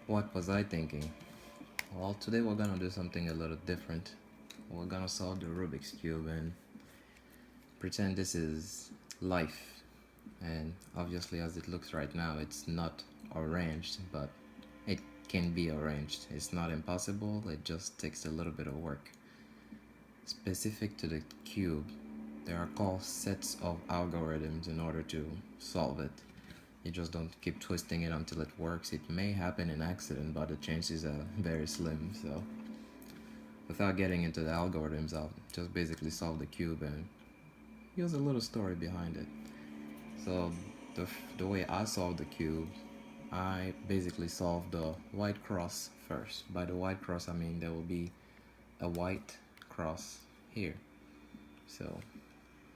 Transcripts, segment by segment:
What was I thinking? Well, today we're gonna do something a little different. We're gonna solve the Rubik's Cube and pretend this is life. And obviously, as it looks right now, it's not arranged, but it can be arranged. It's not impossible, it just takes a little bit of work. Specific to the cube, there are called sets of algorithms in order to solve it. You just don't keep twisting it until it works. It may happen in accident, but the chances are very slim. So without getting into the algorithms, I'll just basically solve the cube and use a little story behind it. So the way I solve the cube, I basically solve the white cross first. By the white cross, I mean there will be a white cross here. So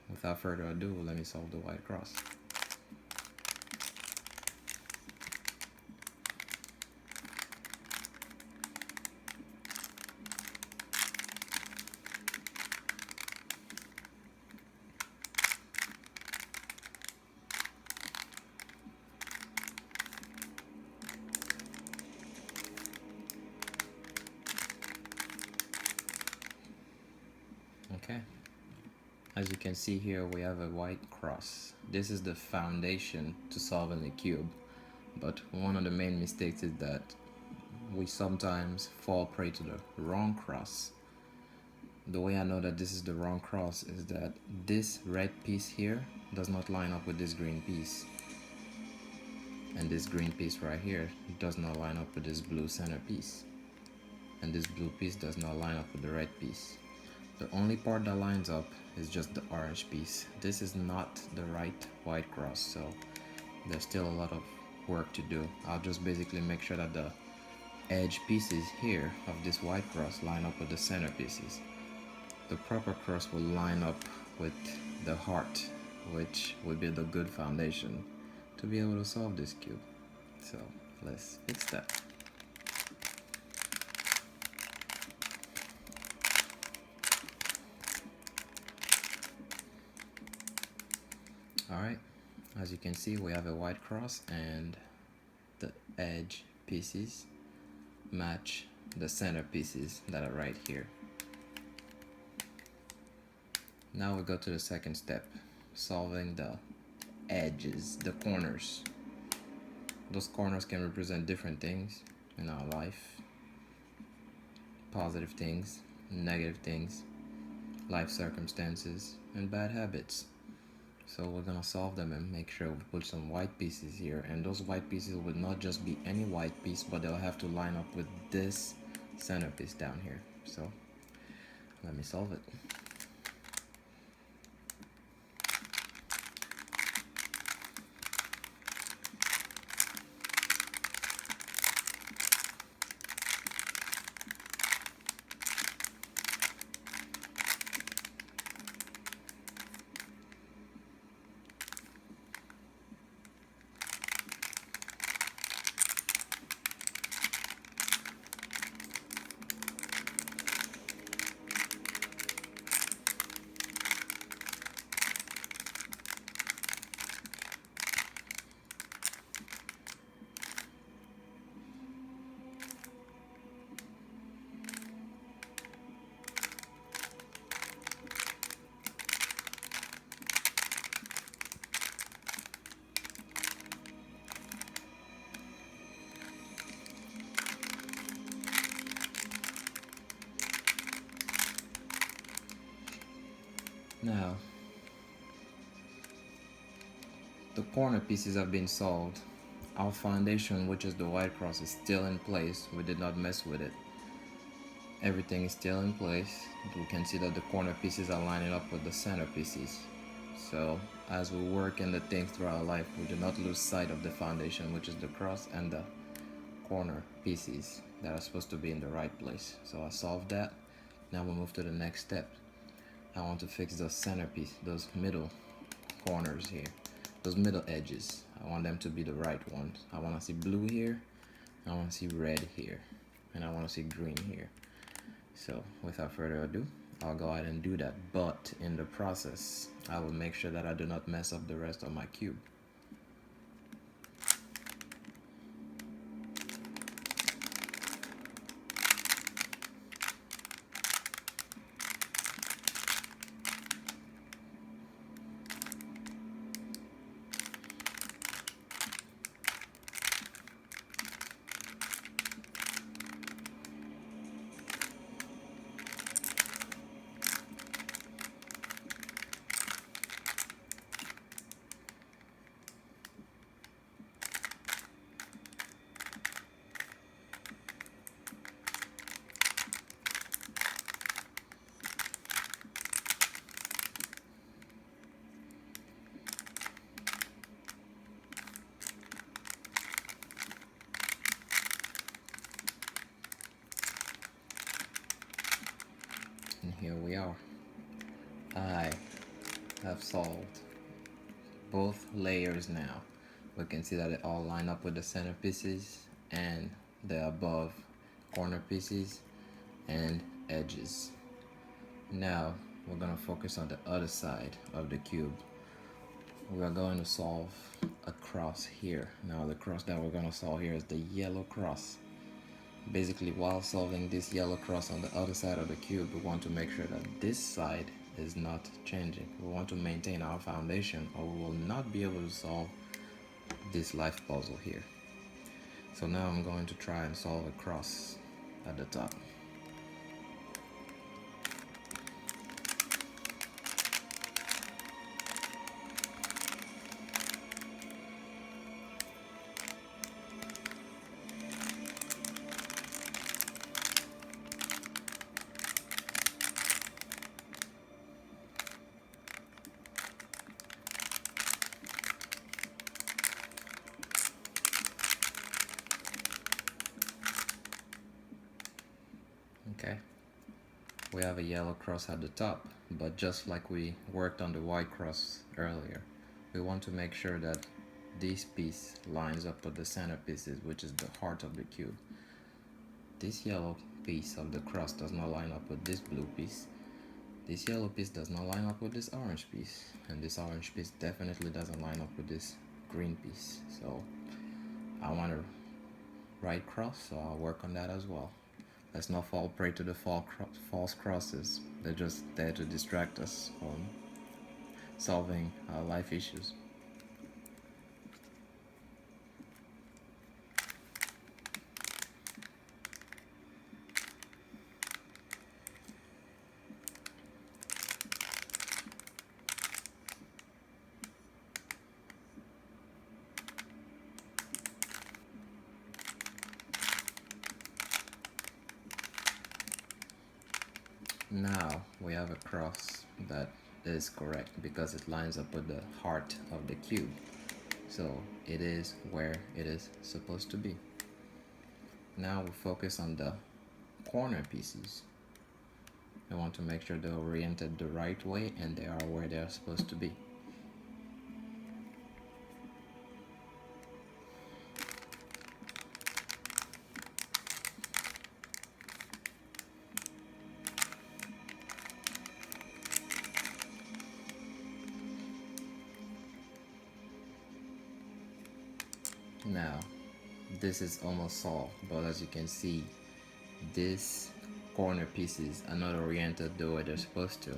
without further ado, let me solve the white cross. Okay, as you can see here, we have a white cross. This is the foundation to solving the cube. But one of the main mistakes is that we sometimes fall prey to the wrong cross. The way I know that this is the wrong cross is that this red piece here does not line up with this green piece. And this green piece right here does not line up with this blue center piece. And this blue piece does not line up with the red piece. The only part that lines up is just the orange piece. This is not the right white cross, so there's still a lot of work to do. I'll just basically make sure that the edge pieces here of this white cross line up with the center pieces. The proper cross will line up with the heart, which would be the good foundation to be able to solve this cube. So let's fix that. Alright, as you can see, we have a white cross and the edge pieces match the center pieces that are right here. Now we go to the second step, solving the edges, the corners. Those corners can represent different things in our life. Positive things, negative things, life circumstances, and bad habits. So we're gonna solve them and make sure we put some white pieces here, and those white pieces would not just be any white piece, but they'll have to line up with this centerpiece down here. So let me solve it. Now, the corner pieces have been solved. Our foundation, which is the white cross, is still in place. We did not mess with it. Everything is still in place. We can see that the corner pieces are lining up with the center pieces. So as we work in the things throughout our life, we do not lose sight of the foundation, which is the cross and the corner pieces that are supposed to be in the right place. So I solved that. Now we move to the next step. I want to fix the centerpiece, those middle corners here, those middle edges. I want them to be the right ones. I want to see blue here, I want to see red here, and I want to see green here. So without further ado, I'll go ahead and do that, but in the process I will make sure that I do not mess up the rest of my cube. here we are. I have solved both layers now. We can see that it all line up with the center pieces and the above corner pieces and edges. Now we're going to focus on the other side of the cube. We are going to solve a cross here. Now the cross that we're going to solve here is the yellow cross. Basically, while solving this yellow cross on the other side of the cube, we want to make sure that this side is not changing. We want to maintain our foundation, or we will not be able to solve this life puzzle here. So now I'm going to try and solve a cross at the top. Okay, we have a yellow cross at the top, but just like we worked on the white cross earlier, we want to make sure that this piece lines up with the center pieces, which is the heart of the cube. This yellow piece of the cross does not line up with this blue piece. This yellow piece does not line up with this orange piece, and this orange piece definitely doesn't line up with this green piece. So I want a right cross, so I'll work on that as well. Let's not fall prey to the false crosses. They're just there to distract us from solving our life issues. Now we have a cross that is correct because it lines up with the heart of the cube. So it is where it is supposed to be. Now we focus on the corner pieces. We want to make sure they're oriented the right way and they are where they're supposed to be. Now, this is almost solved, but as you can see, these corner pieces are not oriented the way they're supposed to.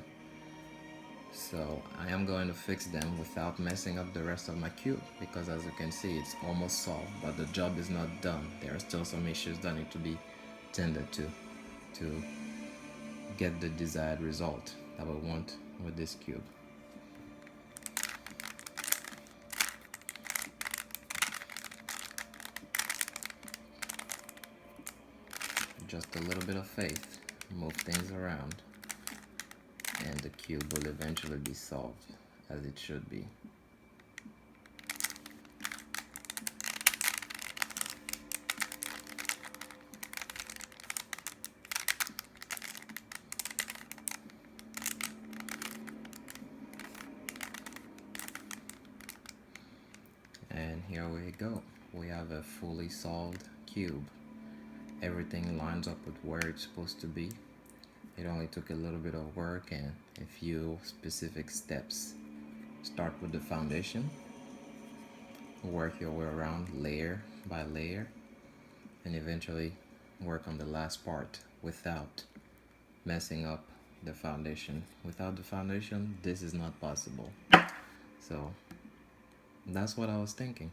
So I am going to fix them without messing up the rest of my cube, because as you can see, it's almost solved, but the job is not done. There are still some issues that need to be tended to get the desired result that we want with this cube. Just a little bit of faith, move things around, and the cube will eventually be solved as it should be. And here we go. We have a fully solved cube. Everything lines up with where it's supposed to be. It only took a little bit of work and a few specific steps. Start with the foundation, work your way around layer by layer, and eventually work on the last part without messing up the foundation. Without the foundation, this is not possible. So that's what I was thinking.